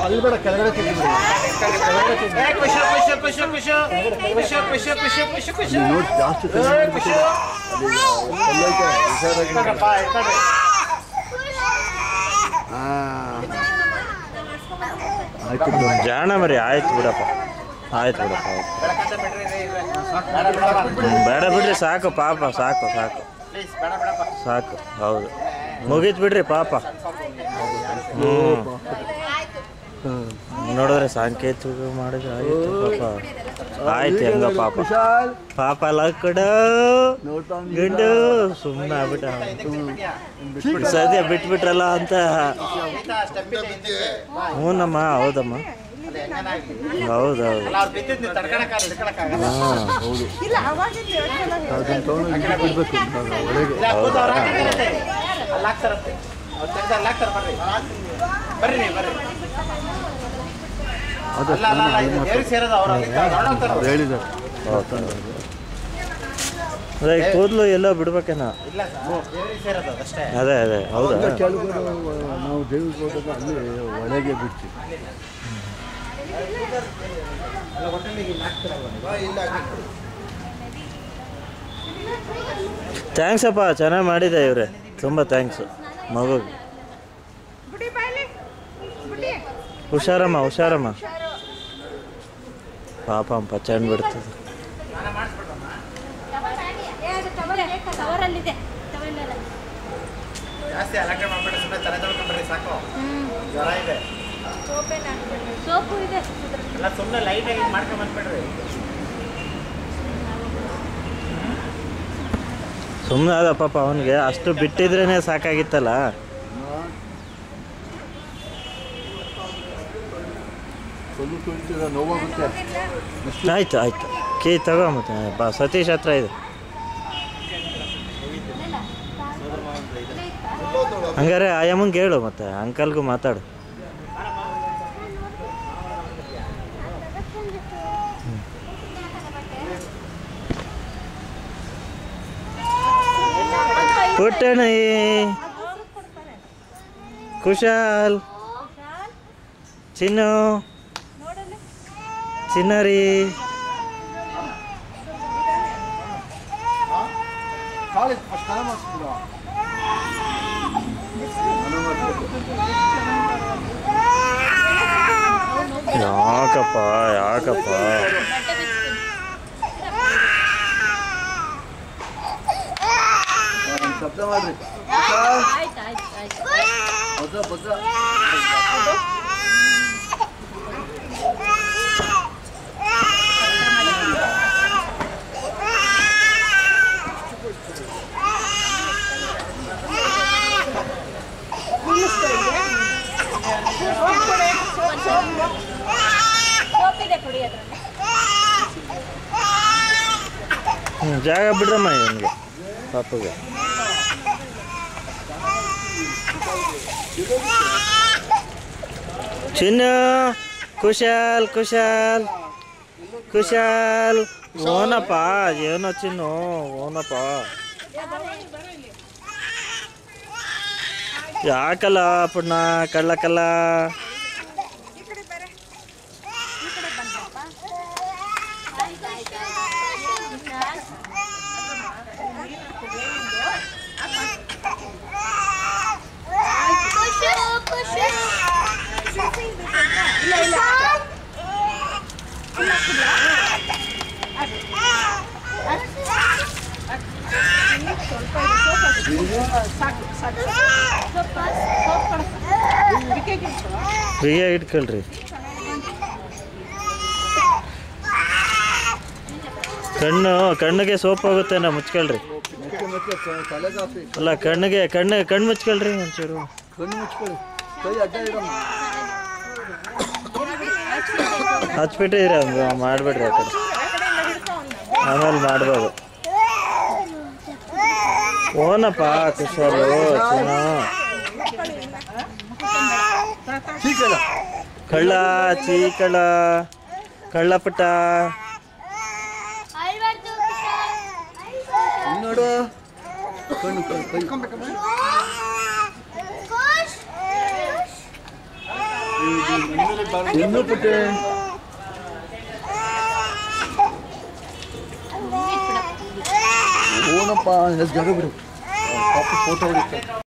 ಅಲ್ಲಿ ಬೇಡ ಕೆಳಗಡೆ ತಿಂದು ನೋಡಿ ಜಾಸ್ತಿ ಆಯ್ತು ಜಾಣ ಮರಿ ಆಯ್ತು ಬಿಡಪ್ಪ ಆಯ್ತು ಬಿಡಪ್ಪ ಬೇಡ ಬಿಡ್ರಿ ಸಾಕು ಪಾಪ ಸಾಕು ಸಾಕು ಸಾಕು ಹೌದು ಮುಗೀತು ಬಿಡ್ರಿ ಪಾಪ ನೋಡಿದ್ರೆ ಸಾಂಕೇತಿಕ ಮಾಡಿದ್ರೆ ಆಯ್ತು ಪಾಪ ಆಯ್ತು ಹೆಂಗ ಪಾಪ ಪಾಪ ಲಕ್ಕಡ ಗಂಡು ಸುಮ್ಮನೆ ಆಗ್ಬಿಟ್ಟ ಸದ್ಯ ಬಿಟ್ಬಿಟ್ರಲ್ಲ ಅಂತ ಹ್ಞೂನಮ್ಮ ಹೌದಮ್ಮ ಹೌದೌದು ಅದೇ ಕೂದಲು ಎಲ್ಲೋ ಬಿಡ್ಬೇಕೇನ ಅದೇ ಅದೇ ಹೌದಾ ನಾವು ದೇವಿಗೆ ಹೋದಾಗ ಅಲ್ಲಿ ಒಳಗೆ ಬಿಡ್ತೀವಿ ಥ್ಯಾಂಕ್ಸ್ ಅಪ್ಪ ಚೆನ್ನಾಗಿ ಮಾಡಿದೆ ಇವ್ರೆ ತುಂಬ ಥ್ಯಾಂಕ್ಸು ಮಗುಗೆ ಹುಷಾರಮ್ಮ ಹುಷಾರಮ್ಮ ಪಾಪ ಪಚ್ಚಂಡು ಬಿಡ್ತದೆ ಸುಮ್ಮನೆ ಅದ ಪಾಪ ಅವನಿಗೆ ಅಷ್ಟು ಬಿಟ್ಟಿದ್ರೇ ಸಾಕಾಗಿತ್ತಲ್ಲ ಆಯ್ತು ಆಯ್ತು ಕೀ ತಗೋ ಮತ್ತೆ ಬಾ ಸತೀಶ್ ಹತ್ರ ಇದೆ ಹಂಗಾರೆ ಆಯಮ್ಮಂಗೆ ಹೇಳು ಮತ್ತೆ ಅಂಕಲ್ಗೂ ಮಾತಾಡು ಪುಟ್ಟಣಿ ಕುಶಾಲ್ ಚಿನ್ನು ಚಿನ್ನರಿ ಯಾಕಪ್ಪ ಯಾಕಪ್ಪ ಶಬ್ದ ಮಾಡ್ರಿ ಜಾಗ ಬಿಡ್ರಮ್ಮ ಇವನಿಗೆ ಪಾಪಗೆ ಚಿನ್ನು ಕುಶಾಲ್ ಕುಶಾಲ್ ಕುಶಾಲ್ ಓನಪ್ಪ ಏನೋ ಚಿನ್ನು ಓನಪ್ಪ ಯಾಕಲ್ಲ ಪುಣ್ಣ ಕಳ್ಳಕಲ್ಲ ಫ್ರೀಯಾಗಿ ಇಟ್ಕೊಳ್ರಿ ಕಣ್ಣಿಗೆ ಸೋಪ್ ಹೋಗುತ್ತೆ ಮುಚ್ಕೊಳ್ರಿ ಅಲ್ಲ ಕಣ್ಣಿಗೆ ಕಣ್ಣು ಮುಚ್ಕೊಳ್ರಿ ಒಂಚೂರು ಹಚ್ಬಿಟ್ರಿ ಹಂಗೆ ಮಾಡಿಬಿಡ್ರಿ ಆ ಕಡೆ ಆಮೇಲೆ ಮಾಡ್ಬೋದು ಓನಪ್ಪ ಕುಶಾಲು ಚಿನ್ನ ಕಳ್ಳ ಚೀಕಳ ಕಳ್ಳ ಪುಟ್ಟ ನೋಡು ಇನ್ನೂ ಪುಟ್ಟೆ ಓನಪ್ಪ ಜಗ ಬಿಡು ಪಾಪ ಫೋಟೋ ಹೊಡಿತಾರೆ